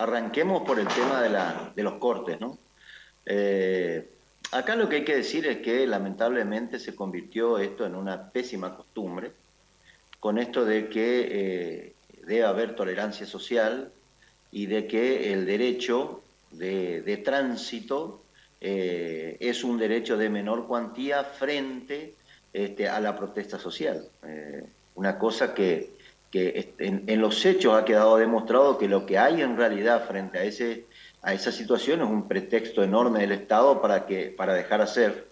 arranquemos por el tema de los cortes, ¿no? Eh, Acá lo que hay que decir es que lamentablemente se convirtió esto en una pésima costumbre, con esto de que debe haber tolerancia social y de que el derecho de tránsito es un derecho de menor cuantía frente a la protesta social. Una cosa que en los hechos ha quedado demostrado que lo que hay en realidad frente a esa situación es un pretexto enorme del Estado para dejar hacer,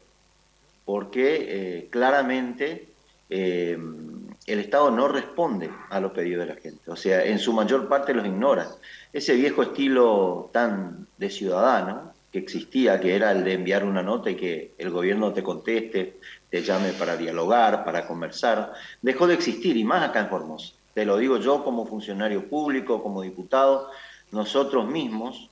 porque claramente el Estado no responde a los pedidos de la gente, o sea, en su mayor parte los ignora. Ese viejo estilo tan de ciudadano que existía, que era el de enviar una nota y que el gobierno te conteste, te llame para dialogar, para conversar, dejó de existir, y más acá en Formosa. Te lo digo yo como funcionario público, como diputado, nosotros mismos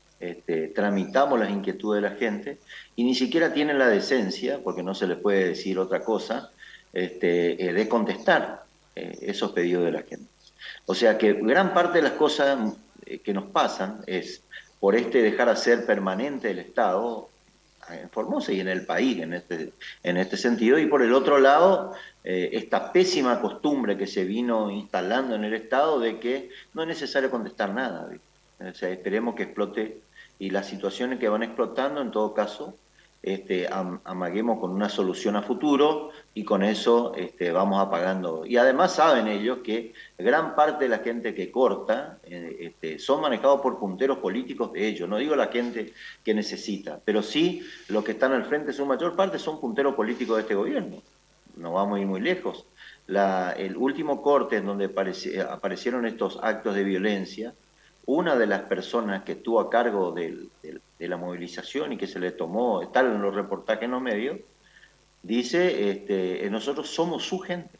tramitamos las inquietudes de la gente y ni siquiera tienen la decencia, porque no se les puede decir otra cosa, de contestar esos pedidos de la gente. O sea que gran parte de las cosas que nos pasan es por dejar hacer permanente el Estado en Formosa y en el país en este sentido, y por el otro lado, esta pésima costumbre que se vino instalando en el Estado de que no es necesario contestar nada. ¿Viste? O sea, esperemos que explote, y las situaciones que van explotando, en todo caso, amaguemos con una solución a futuro y con eso vamos apagando. Y además saben ellos que gran parte de la gente que corta son manejados por punteros políticos de ellos. No digo la gente que necesita, pero sí los que están al frente, su mayor parte son punteros políticos de este gobierno. No vamos a ir muy lejos. El último corte en donde aparecieron estos actos de violencia, una de las personas que estuvo a cargo de la movilización y que se le tomó, tal en los reportajes en los medios, dice, nosotros somos su gente,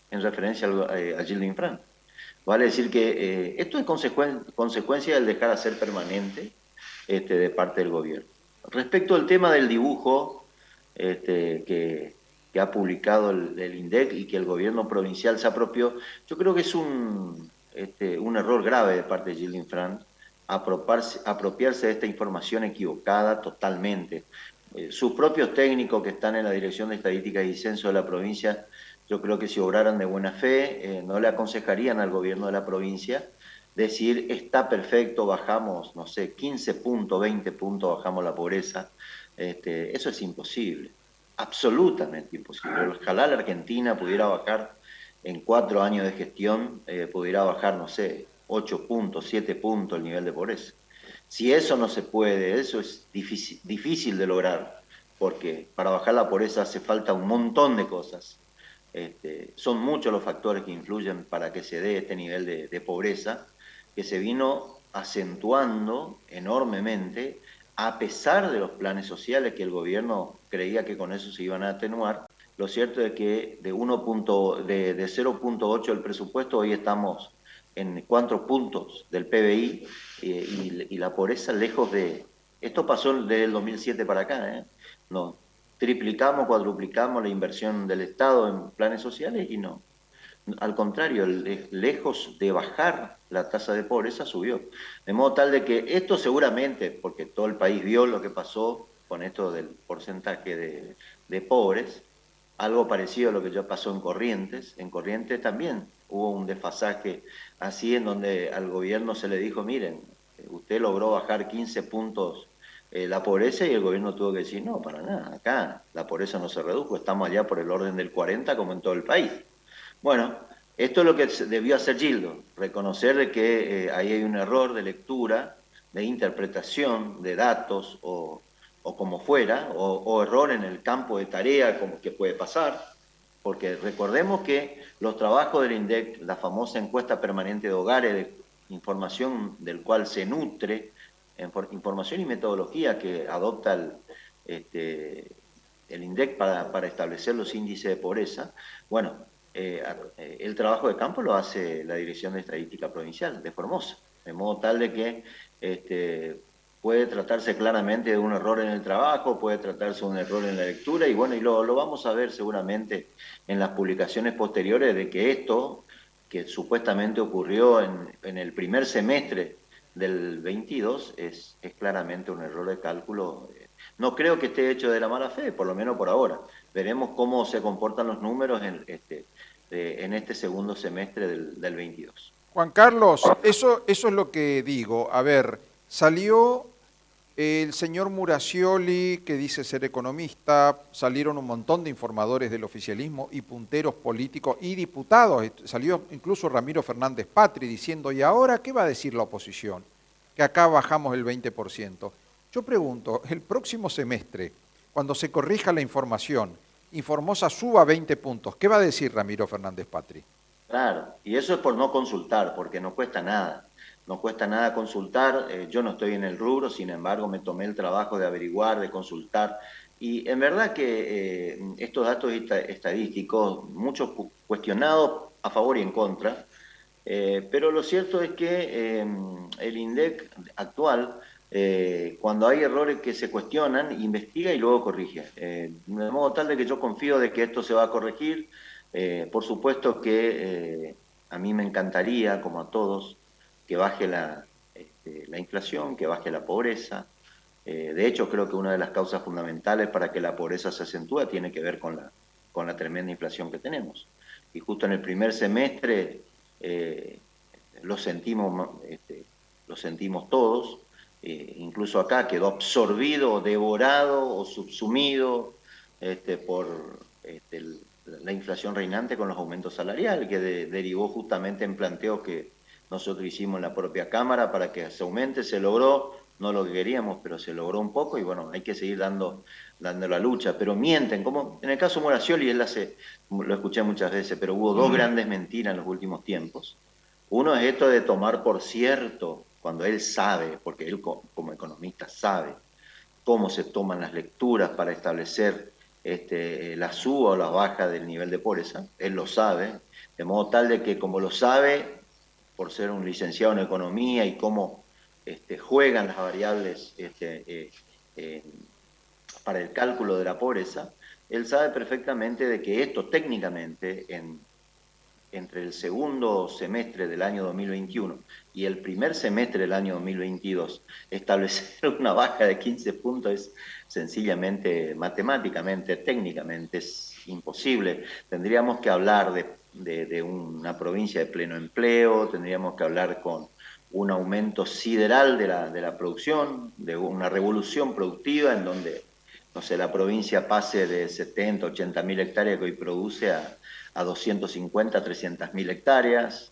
en referencia a Gildo Infran. Vale decir que esto es consecuencia del dejar hacer permanente de parte del gobierno. Respecto al tema del dibujo que ha publicado el INDEC y que el gobierno provincial se apropió, yo creo que es un error grave de parte de Gildo Infran apropiarse de esta información equivocada totalmente. Sus propios técnicos que están en la Dirección de Estadística y Censo de la provincia, yo creo que si obraran de buena fe, no le aconsejarían al gobierno de la provincia decir, está perfecto, bajamos, no sé, 15 puntos, 20 puntos, bajamos la pobreza. Eso es imposible, absolutamente imposible. Ojalá la Argentina pudiera bajar en 4 años de gestión, pudiera bajar, no sé, 8 puntos, 7 puntos el nivel de pobreza. Si eso no se puede, eso es difícil de lograr, porque para bajar la pobreza hace falta un montón de cosas. Son muchos los factores que influyen para que se dé este nivel de pobreza, que se vino acentuando enormemente a pesar de los planes sociales que el gobierno creía que con eso se iban a atenuar. Lo cierto es que de 0,8 del presupuesto, hoy estamos en 4 puntos del PBI, y la pobreza lejos de... Esto pasó desde el 2007 para acá, ¿eh? No, triplicamos, cuadruplicamos la inversión del Estado en planes sociales y no. Al contrario, lejos de bajar, la tasa de pobreza subió. De modo tal de que esto seguramente, porque todo el país vio lo que pasó con esto del porcentaje de pobres, algo parecido a lo que ya pasó en Corrientes también hubo un desfasaje así en donde al gobierno se le dijo, miren, usted logró bajar 15 puntos la pobreza, y el gobierno tuvo que decir, no, para nada, acá la pobreza no se redujo, estamos allá por el orden del 40 como en todo el país. Bueno, esto es lo que debió hacer Gildo, reconocer de que ahí hay un error de lectura, de interpretación de datos o como fuera, o error en el campo de tarea, como que puede pasar, porque recordemos que los trabajos del INDEC, la famosa encuesta permanente de hogares, de información del cual se nutre, información y metodología que adopta el INDEC para establecer los índices de pobreza, bueno, el trabajo de campo lo hace la Dirección de Estadística Provincial de Formosa, de modo tal de que puede tratarse claramente de un error en el trabajo, puede tratarse de un error en la lectura, y bueno, y lo vamos a ver seguramente en las publicaciones posteriores de que esto, que supuestamente ocurrió en el primer semestre del 22 es claramente un error de cálculo. No creo que esté hecho de la mala fe, por lo menos por ahora. Veremos cómo se comportan los números en este segundo semestre del 22. Juan Carlos, eso es lo que digo. A ver, salió el señor Muracioli, que dice ser economista, salieron un montón de informadores del oficialismo y punteros políticos y diputados. Salió incluso Ramiro Fernández Patri diciendo, ¿y ahora qué va a decir la oposición? Que acá bajamos el 20%. Yo pregunto, el próximo semestre, cuando se corrija la información, Informosa suba 20 puntos, ¿qué va a decir Ramiro Fernández Patri? Claro, y eso es por no consultar, porque no cuesta nada. No cuesta nada consultar. Yo no estoy en el rubro, sin embargo, me tomé el trabajo de averiguar, de consultar. Y en verdad que estos datos estadísticos, muchos cuestionados a favor y en contra, pero lo cierto es que el INDEC actual, cuando hay errores que se cuestionan, investiga y luego corrige. De modo tal de que yo confío de que esto se va a corregir. Por supuesto que a mí me encantaría, como a todos, que baje la inflación, que baje la pobreza. De hecho, creo que una de las causas fundamentales para que la pobreza se acentúe tiene que ver con la tremenda inflación que tenemos. Y justo en el primer semestre eh, lo sentimos todos. Incluso acá quedó absorbido, devorado o subsumido por la inflación reinante con los aumentos salariales, que derivó justamente en planteos que nosotros hicimos en la propia Cámara para que se aumente. Se logró, no lo que queríamos, pero se logró un poco y bueno, hay que seguir dando la lucha. Pero mienten, como en el caso Muracioli, lo escuché muchas veces, pero hubo dos grandes mentiras en los últimos tiempos. Uno es esto de tomar por cierto, cuando él sabe, porque él como economista sabe cómo se toman las lecturas para establecer la suba o la baja del nivel de pobreza, él lo sabe, de modo tal de que como lo sabe, por ser un licenciado en economía y cómo juegan las variables para el cálculo de la pobreza, él sabe perfectamente de que esto técnicamente entre el segundo semestre del año 2021 y el primer semestre del año 2022, establecer una baja de 15 puntos es sencillamente matemáticamente, técnicamente, es imposible. Tendríamos que hablar de una provincia de pleno empleo, tendríamos que hablar con un aumento sideral de la producción, de una revolución productiva en donde, no sé, la provincia pase de 70, 80 mil hectáreas que hoy produce a 250, 300 mil hectáreas,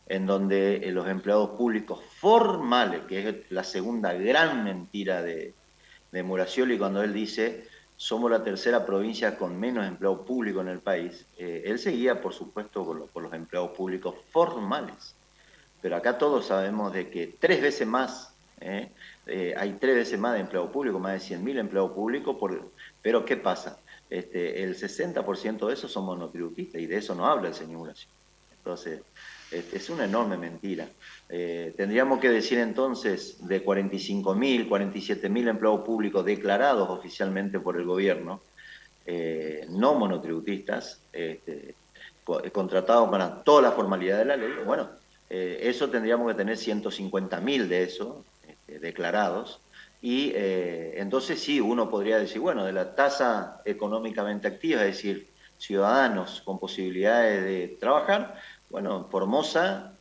en donde los empleados públicos formales, que es la segunda gran mentira de Muracioli cuando él dice somos la tercera provincia con menos empleo público en el país, él seguía, por supuesto, por los empleados públicos formales. Pero acá todos sabemos de que hay 3 veces más de empleo público, más de 100.000 empleados públicos, pero ¿qué pasa? El 60% de esos son monotributistas y de eso no habla el señor Muracioli. Entonces, es una enorme mentira. Tendríamos que decir entonces de 45.000, 47.000 empleados públicos declarados oficialmente por el gobierno, no monotributistas, contratados para toda la formalidad de la ley. Bueno, eso tendríamos que tener 150.000 de esos declarados. Y entonces sí, uno podría decir, bueno, de la tasa económicamente activa, es decir, ciudadanos con posibilidades de trabajar, bueno, Formosa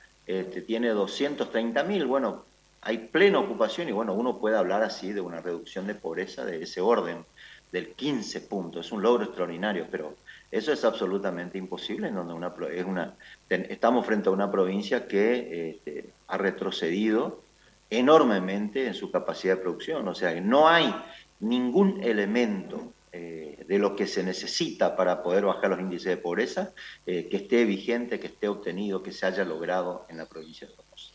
tiene 230.000, bueno, hay plena ocupación y bueno, uno puede hablar así de una reducción de pobreza de ese orden, del 15 puntos, es un logro extraordinario, pero eso es absolutamente imposible, en donde estamos frente a una provincia que ha retrocedido enormemente en su capacidad de producción, o sea, que no hay ningún elemento de lo que se necesita para poder bajar los índices de pobreza que esté vigente, que esté obtenido, que se haya logrado en la provincia de Formosa.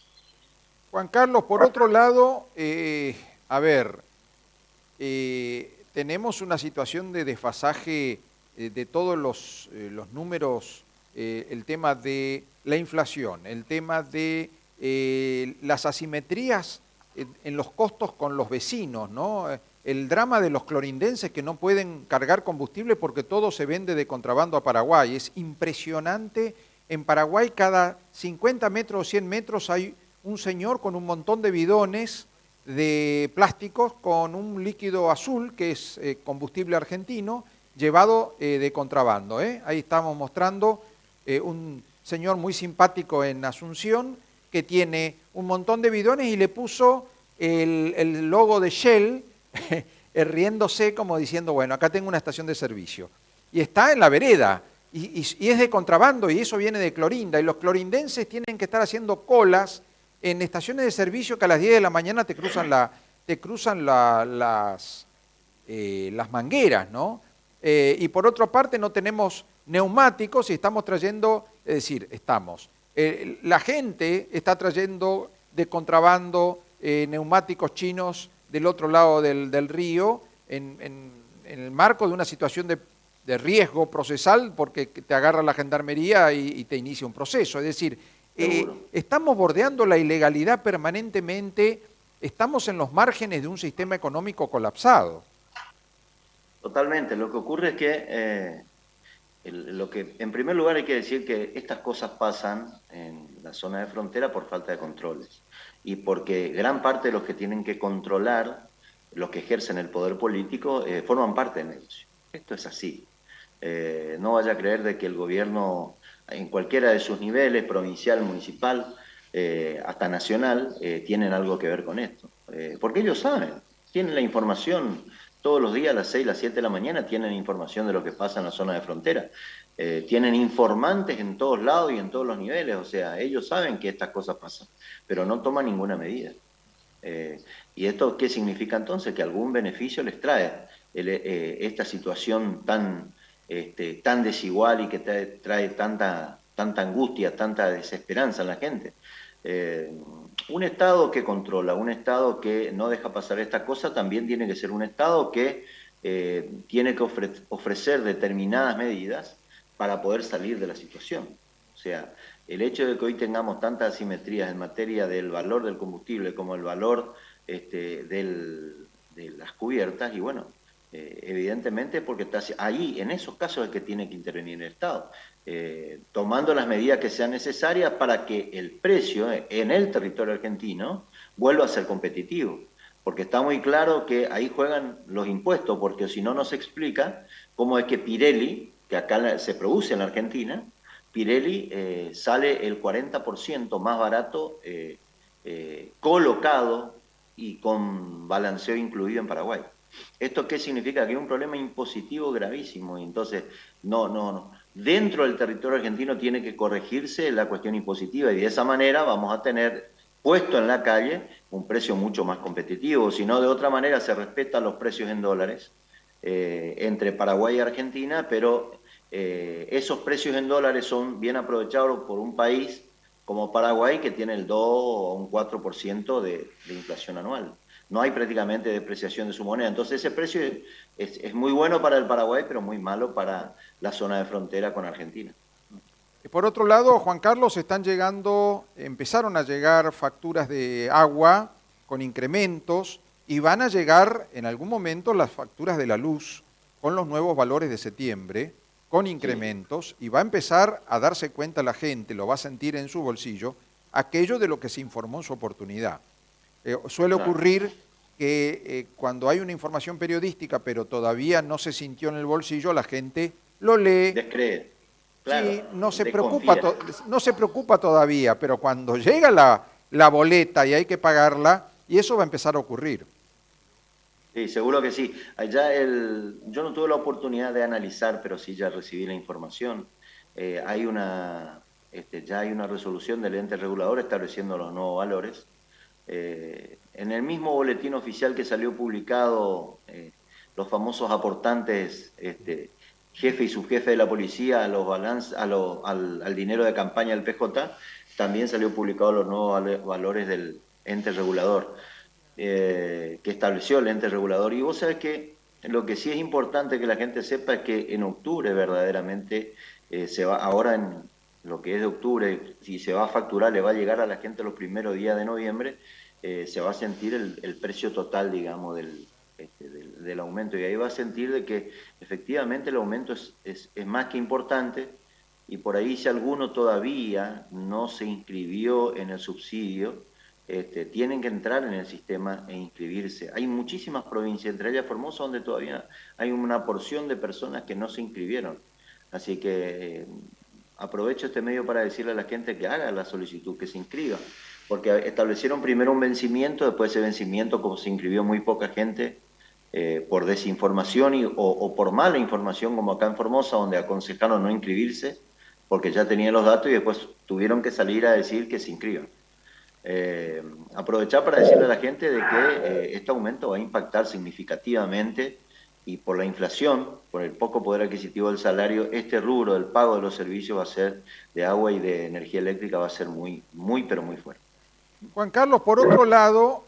Juan Carlos, por otro lado, a ver, tenemos una situación de desfasaje de todos los números, el tema de la inflación, el tema de las asimetrías en los costos con los vecinos, ¿no? El drama de los clorindenses que no pueden cargar combustible porque todo se vende de contrabando a Paraguay. Es impresionante. En Paraguay cada 50 metros o 100 metros hay un señor con un montón de bidones de plásticos con un líquido azul que es combustible argentino llevado de contrabando. Ahí estamos mostrando un señor muy simpático en Asunción que tiene un montón de bidones y le puso el logo de Shell riéndose como diciendo, bueno, acá tengo una estación de servicio. Y está en la vereda y es de contrabando y eso viene de Clorinda y los clorindenses tienen que estar haciendo colas en estaciones de servicio que a las 10 de la mañana te cruzan las mangueras, ¿no? Y por otra parte no tenemos neumáticos y estamos trayendo, es decir, la gente está trayendo de contrabando neumáticos chinos del otro lado del río en el marco de una situación de riesgo procesal porque te agarra la gendarmería y te inicia un proceso. Es decir, estamos bordeando la ilegalidad permanentemente, estamos en los márgenes de un sistema económico colapsado. Totalmente. Lo que ocurre es que, en primer lugar hay que decir que estas cosas pasan en la zona de frontera por falta de controles y porque gran parte de los que tienen que controlar, los que ejercen el poder político, forman parte del negocio. Esto es así. No vaya a creer de que el gobierno, en cualquiera de sus niveles, provincial, municipal, hasta nacional, tienen algo que ver con esto. Porque ellos saben, tienen la información. Todos los días a las 6, las 7 de la mañana tienen información de lo que pasa en la zona de frontera. Tienen informantes en todos lados y en todos los niveles, o sea, ellos saben que estas cosas pasan, pero no toman ninguna medida. ¿Y esto qué significa entonces? Que algún beneficio les trae esta situación tan desigual y que trae tanta angustia, tanta desesperanza en la gente. Un Estado que controla, un Estado que no deja pasar esta cosa, también tiene que ser un Estado que tiene que ofrecer determinadas medidas para poder salir de la situación. O sea, el hecho de que hoy tengamos tantas asimetrías en materia del valor del combustible como el valor de las cubiertas, y bueno, evidentemente porque ahí, en esos casos es que tiene que intervenir el Estado, tomando las medidas que sean necesarias para que el precio en el territorio argentino vuelva a ser competitivo. Porque está muy claro que ahí juegan los impuestos, porque si no, no se explica cómo es que Pirelli, que acá se produce en la Argentina, Pirelli sale el 40% más barato colocado y con balanceo incluido en Paraguay. ¿Esto qué significa? Que hay un problema impositivo gravísimo y entonces no. Dentro del territorio argentino tiene que corregirse la cuestión impositiva y de esa manera vamos a tener puesto en la calle un precio mucho más competitivo, si no de otra manera se respetan los precios en dólares entre Paraguay y Argentina, pero esos precios en dólares son bien aprovechados por un país como Paraguay que tiene el 2 o un 4% de inflación anual. No hay prácticamente depreciación de su moneda. Entonces ese precio es muy bueno para el Paraguay, pero muy malo para la zona de frontera con Argentina. Y por otro lado, Juan Carlos, empezaron a llegar facturas de agua con incrementos y van a llegar en algún momento las facturas de la luz con los nuevos valores de septiembre, con incrementos, sí. Y va a empezar a darse cuenta la gente, lo va a sentir en su bolsillo, aquello de lo que se informó en su oportunidad. Suele ocurrir que cuando hay una información periodística pero todavía no se sintió en el bolsillo, la gente lo lee. Descree. Claro, sí, no se preocupa todavía, pero cuando llega la boleta y hay que pagarla, y eso va a empezar a ocurrir. Sí, seguro que sí. Yo no tuve la oportunidad de analizar, pero sí ya recibí la información. Ya hay una resolución del ente regulador estableciendo los nuevos valores. En el mismo boletín oficial que salió publicado, los famosos aportantes, jefe y subjefe de la policía al dinero de campaña del PJ, también salió publicado los nuevos valores del ente regulador, que estableció el ente regulador. Y vos sabés que lo que sí es importante que la gente sepa es que en octubre verdaderamente ahora en lo que es de octubre, si se va a facturar, le va a llegar a la gente los primeros días de noviembre, se va a sentir el precio total, digamos, del aumento. Y ahí va a sentir de que efectivamente el aumento es más que importante, y por ahí si alguno todavía no se inscribió en el subsidio, tienen que entrar en el sistema e inscribirse. Hay muchísimas provincias, entre ellas Formosa, donde todavía hay una porción de personas que no se inscribieron. Así que aprovecho este medio para decirle a la gente que haga la solicitud, que se inscriba, porque establecieron primero un vencimiento, después ese vencimiento, como se inscribió muy poca gente, por desinformación o por mala información, como acá en Formosa, donde aconsejaron no inscribirse, porque ya tenían los datos y después tuvieron que salir a decir que se inscriban. Aprovechar para decirle a la gente de que este aumento va a impactar significativamente y por la inflación, por el poco poder adquisitivo del salario, este rubro del pago de los servicios va a ser de agua y de energía eléctrica va a ser muy, muy, pero muy fuerte. Juan Carlos, por otro lado,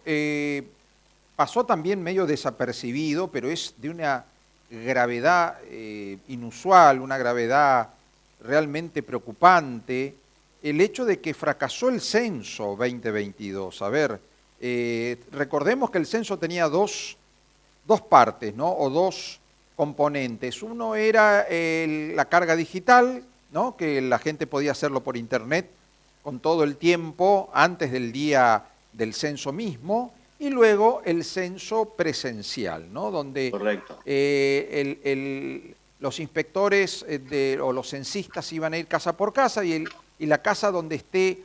pasó también medio desapercibido, pero es de una gravedad inusual, una gravedad realmente preocupante, el hecho de que fracasó el censo 2022. A ver, recordemos que el censo tenía dos partes, ¿no? O dos componentes. Uno era la carga digital, ¿no? Que la gente podía hacerlo por internet con todo el tiempo antes del día del censo mismo, y luego el censo presencial, ¿no? Donde Correcto. Los inspectores o los censistas iban a ir casa por casa y la casa donde esté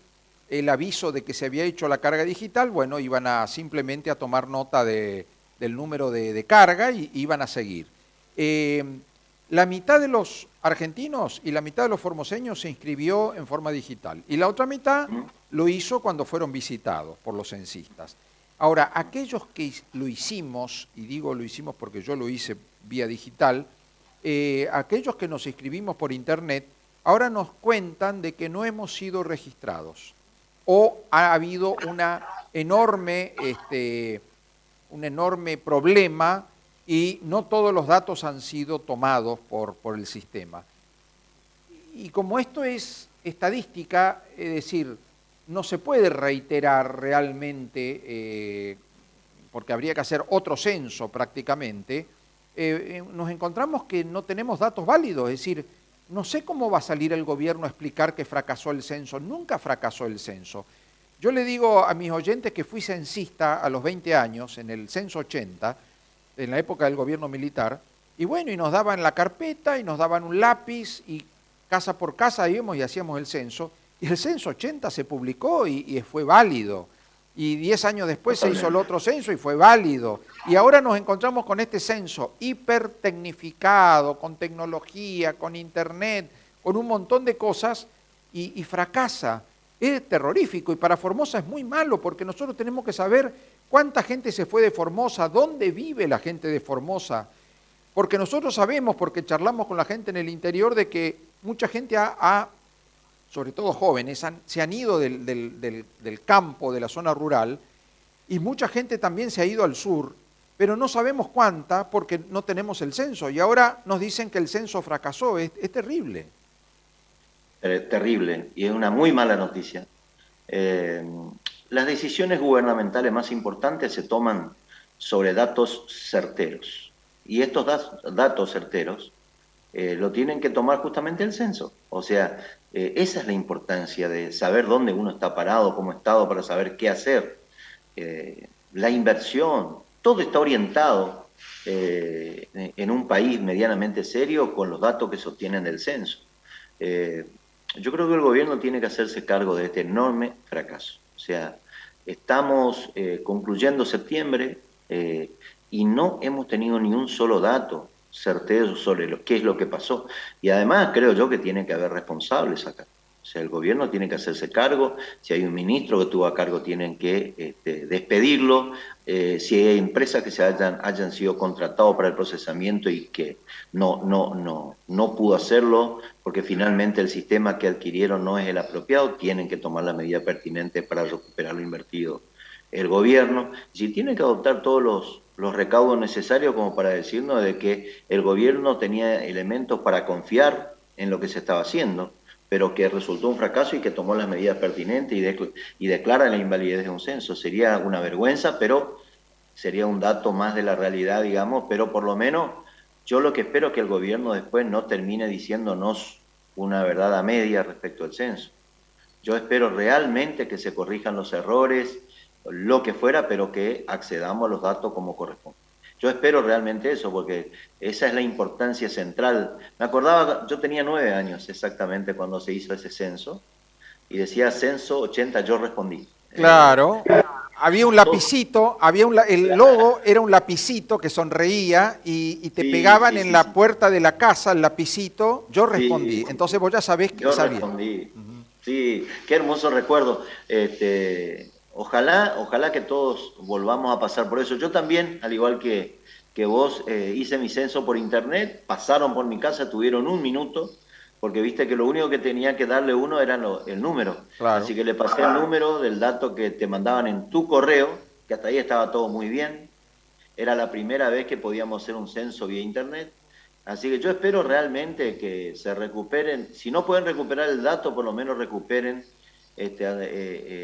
el aviso de que se había hecho la carga digital, bueno, iban a simplemente a tomar nota del número de carga y iban a seguir. La mitad de los argentinos y la mitad de los formoseños se inscribió en forma digital y la otra mitad lo hizo cuando fueron visitados por los censistas. Ahora, aquellos que lo hicimos, y digo lo hicimos porque yo lo hice vía digital, aquellos que nos inscribimos por internet, ahora nos cuentan de que no hemos sido registrados o ha habido un enorme problema y no todos los datos han sido tomados por el sistema. Y como esto es estadística, es decir, no se puede reiterar realmente, porque habría que hacer otro censo prácticamente, nos encontramos que no tenemos datos válidos, es decir, no sé cómo va a salir el gobierno a explicar que fracasó el censo, nunca fracasó el censo. Yo le digo a mis oyentes que fui censista a los 20 años, en el censo 80, en la época del gobierno militar, y bueno, y nos daban la carpeta, y nos daban un lápiz, y casa por casa íbamos y hacíamos el censo, y el censo 80 se publicó y fue válido, y 10 años después se hizo el otro censo y fue válido, y ahora nos encontramos con este censo hipertecnificado, con tecnología, con internet, con un montón de cosas, y fracasa. Es terrorífico, y para Formosa es muy malo, porque nosotros tenemos que saber cuánta gente se fue de Formosa, dónde vive la gente de Formosa, porque nosotros sabemos, porque charlamos con la gente en el interior, de que mucha gente sobre todo jóvenes, se han ido del campo, de la zona rural, y mucha gente también se ha ido al sur, pero no sabemos cuánta porque no tenemos el censo, y ahora nos dicen que el censo fracasó. Es terrible. Terrible, y es una muy mala noticia. Las decisiones gubernamentales más importantes se toman sobre datos certeros, y estos datos certeros lo tienen que tomar justamente el censo. O sea, esa es la importancia de saber dónde uno está parado como Estado para saber qué hacer. La inversión, todo está orientado en un país medianamente serio con los datos que se obtienen del censo. Yo creo que el gobierno tiene que hacerse cargo de este enorme fracaso. O sea, estamos concluyendo septiembre y no hemos tenido ni un solo dato certero sobre qué es lo que pasó. Y además creo yo que tiene que haber responsables acá. O sea, el gobierno tiene que hacerse cargo. Si hay un ministro que estuvo a cargo, tienen que despedirlo. Si hay empresas que hayan sido contratados para el procesamiento y que no pudo hacerlo, porque finalmente el sistema que adquirieron no es el apropiado, tienen que tomar la medida pertinente para recuperar lo invertido el gobierno. Si tiene que adoptar todos los recaudos necesarios como para decirnos de que el gobierno tenía elementos para confiar en lo que se estaba haciendo, pero que resultó un fracaso y que tomó las medidas pertinentes y declara la invalidez de un censo. Sería una vergüenza, pero sería un dato más de la realidad, digamos, pero por lo menos yo lo que espero es que el gobierno después no termine diciéndonos una verdad a media respecto al censo. Yo espero realmente que se corrijan los errores, lo que fuera, pero que accedamos a los datos como corresponde. Yo espero realmente eso, porque esa es la importancia central. Me acordaba, yo tenía 9 años exactamente cuando se hizo ese censo, y decía censo 80, yo respondí. Claro. Había un Todo, lapicito, el logo era un lapicito que sonreía y te sí, pegaban sí, en sí, la sí, puerta de la casa el lapicito, yo sí, respondí. sí, Entonces vos ya sabés que yo sabías. respondí. Sí, qué hermoso recuerdo. Ojalá que todos volvamos a pasar por eso. Yo también, al igual que vos, hice mi censo por internet, pasaron por mi casa, tuvieron un minuto, porque viste que lo único que tenía que darle uno era el número. Claro. Así que le pasé el número del dato que te mandaban en tu correo, que hasta ahí estaba todo muy bien. Era la primera vez que podíamos hacer un censo vía internet. Así que yo espero realmente que se recuperen, si no pueden recuperar el dato, por lo menos recuperen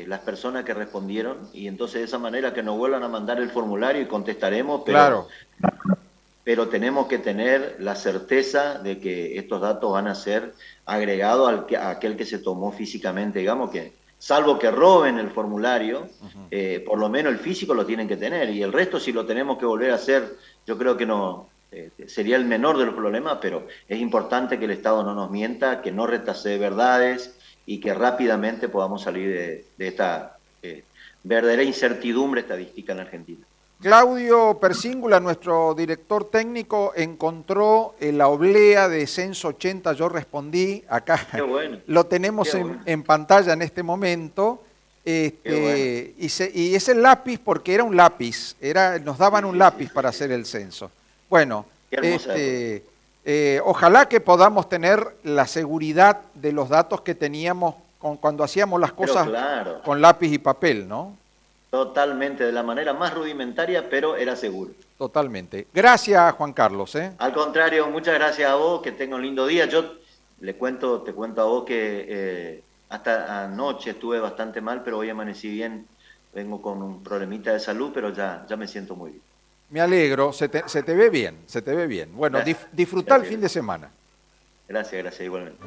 las personas que respondieron, y entonces de esa manera que nos vuelvan a mandar el formulario y contestaremos, Claro. pero tenemos que tener la certeza de que estos datos van a ser agregados a aquel que se tomó físicamente, digamos que, salvo que roben el formulario, por lo menos el físico lo tienen que tener, y el resto si lo tenemos que volver a hacer, yo creo que no, sería el menor de los problemas, pero es importante que el Estado no nos mienta, que no retasee verdades y que rápidamente podamos salir de esta verdadera incertidumbre estadística en Argentina. Claudio Persíngula, nuestro director técnico, encontró la oblea de Censo 80, yo respondí, acá Qué bueno, lo tenemos qué bueno, en pantalla en este momento, qué bueno. y es el lápiz porque era un lápiz, nos daban Sí, un sí, sí, lápiz sí, para sí. hacer el censo. Bueno, Qué hermosa época. ojalá que podamos tener la seguridad de los datos que teníamos cuando hacíamos las Pero cosas claro, con lápiz y papel, ¿no? totalmente, de la manera más rudimentaria, pero era seguro. Totalmente. Gracias, Juan Carlos, ¿eh? Al contrario, muchas gracias a vos, que tenga un lindo día. Yo te cuento a vos que hasta anoche estuve bastante mal, pero hoy amanecí bien. Vengo con un problemita de salud, pero ya me siento muy bien. Me alegro, se te ve bien, se te ve bien. Bueno, Gracias, disfruta el gracias, fin de semana. gracias, gracias igualmente.